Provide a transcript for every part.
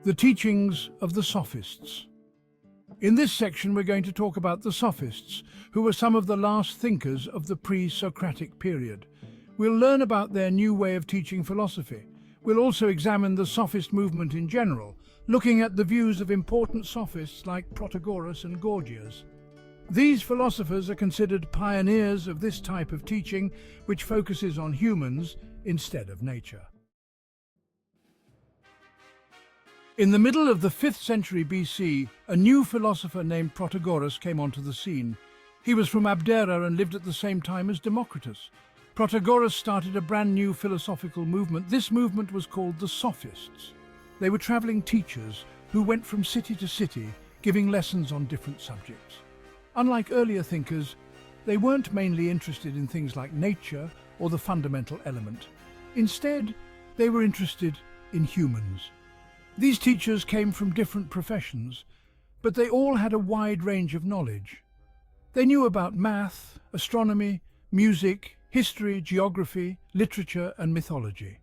The teachings of the Sophists. In this section, we're going to talk about the Sophists, who were some of the last thinkers of the pre-Socratic period. We'll learn about their new way of teaching philosophy. We'll also examine the Sophist movement in general, looking at the views of important Sophists like Protagoras and Gorgias. These philosophers are considered pioneers of this type of teaching, which focuses on humans instead of nature. In the middle of the 5th century BC, a new philosopher named Protagoras came onto the scene. He was from Abdera and lived at the same time as Democritus. Protagoras started a brand new philosophical movement. This movement was called the Sophists. They were traveling teachers who went from city to city, giving lessons on different subjects. Unlike earlier thinkers, they weren't mainly interested in things like nature or the fundamental element. Instead, they were interested in humans. These teachers came from different professions, but they all had a wide range of knowledge. They knew about math, astronomy, music, history, geography, literature, and mythology.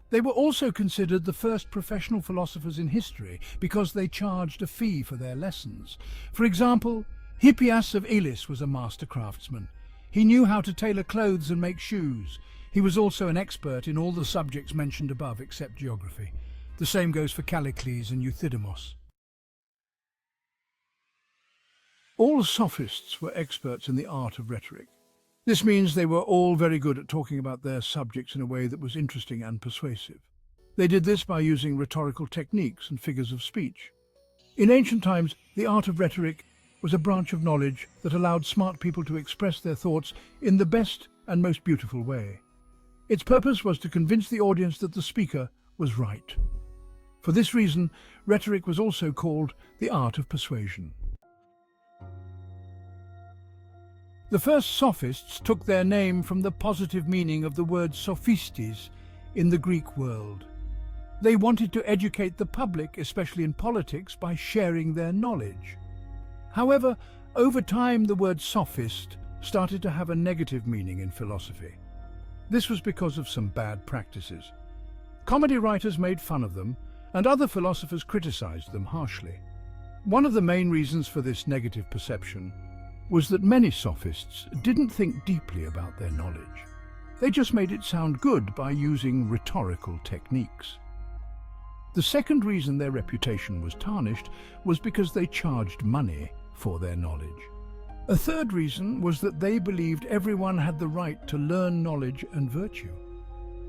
They were also considered the first professional philosophers in history because they charged a fee for their lessons. For example, Hippias of Elis was a master craftsman. He knew how to tailor clothes and make shoes. He was also an expert in all the subjects mentioned above except geography. The same goes for Callicles and Euthydemus. All Sophists were experts in the art of rhetoric. This means they were all very good at talking about their subjects in a way that was interesting and persuasive. They did this by using rhetorical techniques and figures of speech. In ancient times, the art of rhetoric was a branch of knowledge that allowed smart people to express their thoughts in the best and most beautiful way. Its purpose was to convince the audience that the speaker was right. For this reason, rhetoric was also called the art of persuasion. The first Sophists took their name from the positive meaning of the word Sophistes in the Greek world. They wanted to educate the public, especially in politics, by sharing their knowledge. However, over time the word sophist started to have a negative meaning in philosophy. This was because of some bad practices. Comedy writers made fun of them, and other philosophers criticized them harshly. One of the main reasons for this negative perception was that many Sophists didn't think deeply about their knowledge. They just made it sound good by using rhetorical techniques. The second reason their reputation was tarnished was because they charged money for their knowledge. A third reason was that they believed everyone had the right to learn knowledge and virtue.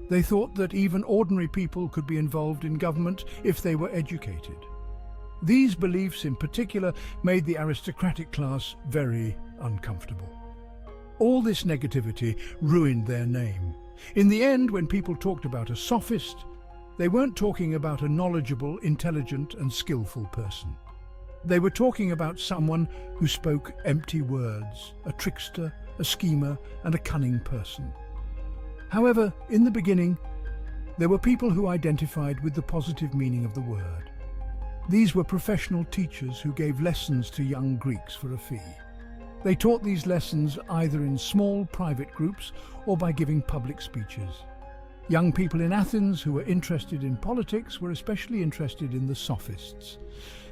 They thought that even ordinary people could be involved in government if they were educated. These beliefs in particular made the aristocratic class very uncomfortable. All this negativity ruined their name. In the end, when people talked about a sophist, they weren't talking about a knowledgeable, intelligent, and skillful person. They were talking about someone who spoke empty words, a trickster, a schemer, and a cunning person. However, in the beginning, there were people who identified with the positive meaning of the word. These were professional teachers who gave lessons to young Greeks for a fee. They taught these lessons either in small private groups or by giving public speeches. Young people in Athens who were interested in politics were especially interested in the Sophists.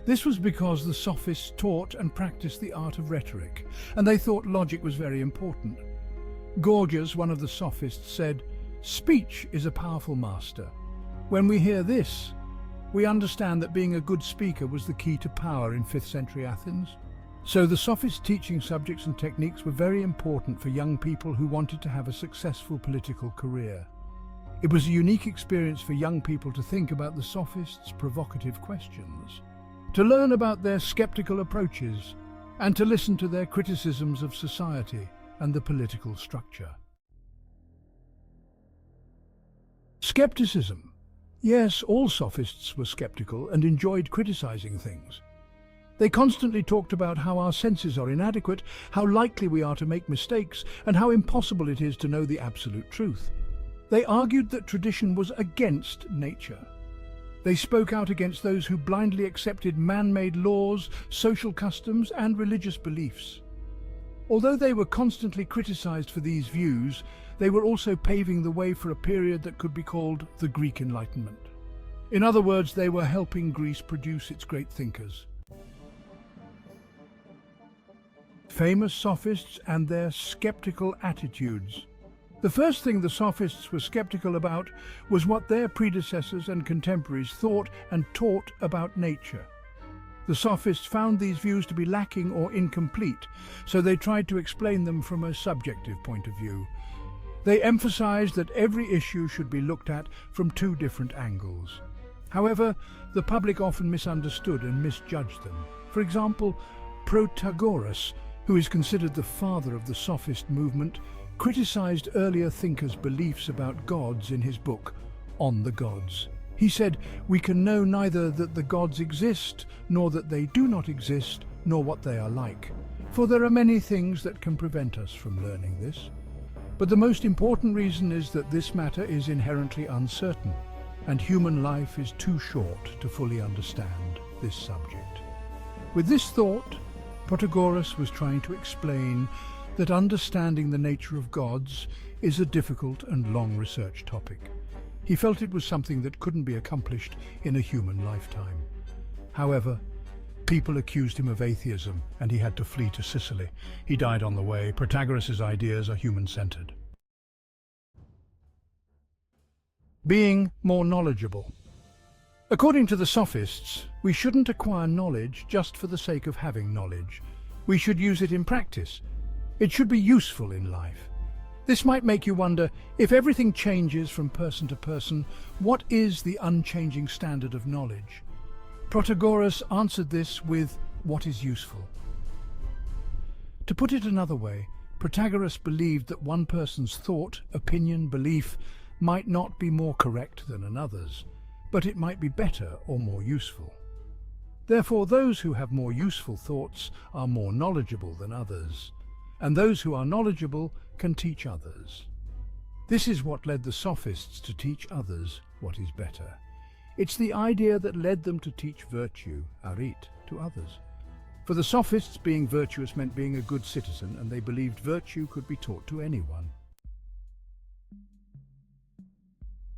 This was because the Sophists taught and practiced the art of rhetoric, and they thought logic was very important. Gorgias, one of the Sophists, said, "Speech is a powerful master. When we hear this, we understand that being a good speaker was the key to power in 5th century Athens." So the Sophists' teaching subjects and techniques were very important for young people who wanted to have a successful political career. It was a unique experience for young people to think about the Sophists' provocative questions, to learn about their skeptical approaches, and to listen to their criticisms of society and the political structure. Skepticism. Yes, all Sophists were skeptical and enjoyed criticizing things. They constantly talked about how our senses are inadequate, how likely we are to make mistakes, and how impossible it is to know the absolute truth. They argued that tradition was against nature. They spoke out against those who blindly accepted man-made laws, social customs, and religious beliefs. Although they were constantly criticized for these views, they were also paving the way for a period that could be called the Greek Enlightenment. In other words, they were helping Greece produce its great thinkers. Famous Sophists and their skeptical attitudes. The first thing the Sophists were skeptical about was what their predecessors and contemporaries thought and taught about nature. The Sophists found these views to be lacking or incomplete, so they tried to explain them from a subjective point of view. They emphasized that every issue should be looked at from two different angles. However, the public often misunderstood and misjudged them. For example, Protagoras, who is considered the father of the Sophist movement, criticized earlier thinkers' beliefs about gods in his book, On the Gods. He said, "We can know neither that the gods exist, nor that they do not exist, nor what they are like. For there are many things that can prevent us from learning this. But the most important reason is that this matter is inherently uncertain, and human life is too short to fully understand this subject." With this thought, Protagoras was trying to explain that understanding the nature of gods is a difficult and long research topic. He felt it was something that couldn't be accomplished in a human lifetime. However, people accused him of atheism, and he had to flee to Sicily. He died on the way. Protagoras' ideas are human-centered. Being more knowledgeable. According to the Sophists, we shouldn't acquire knowledge just for the sake of having knowledge. We should use it in practice. It should be useful in life. This might make you wonder, if everything changes from person to person, what is the unchanging standard of knowledge? Protagoras answered this with, what is useful? To put it another way, Protagoras believed that one person's thought, opinion, belief might not be more correct than another's, but it might be better or more useful. Therefore, those who have more useful thoughts are more knowledgeable than others, and those who are knowledgeable can teach others. This is what led the Sophists to teach others what is better. It's the idea that led them to teach virtue, arit, to others. For the Sophists, being virtuous meant being a good citizen, and they believed virtue could be taught to anyone.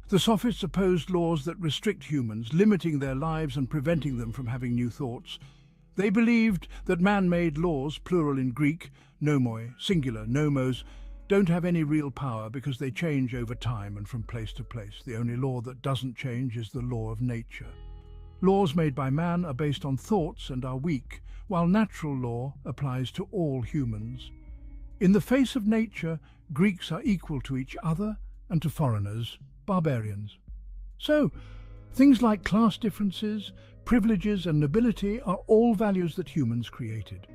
The Sophists opposed laws that restrict humans, limiting their lives and preventing them from having new thoughts. They believed that man-made laws, plural in Greek, nomoi, singular, nomos, don't have any real power because they change over time and from place to place. The only law that doesn't change is the law of nature. Laws made by man are based on thoughts and are weak, while natural law applies to all humans. In the face of nature, Greeks are equal to each other and to foreigners, barbarians. So, things like class differences, privileges and nobility are all values that humans created.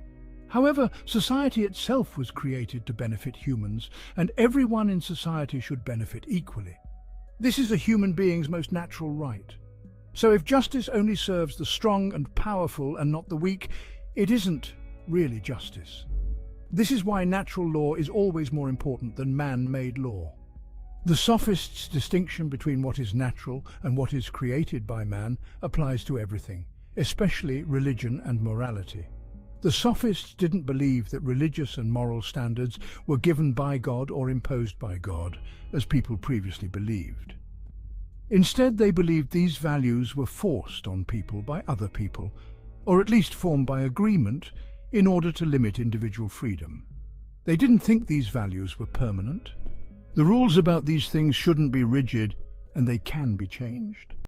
However, society itself was created to benefit humans, and everyone in society should benefit equally. This is a human being's most natural right. So if justice only serves the strong and powerful and not the weak, it isn't really justice. This is why natural law is always more important than man-made law. The Sophists' distinction between what is natural and what is created by man applies to everything, especially religion and morality. The Sophists didn't believe that religious and moral standards were given by God or imposed by God, as people previously believed. Instead, they believed these values were forced on people by other people, or at least formed by agreement in order to limit individual freedom. They didn't think these values were permanent. The rules about these things shouldn't be rigid, and they can be changed.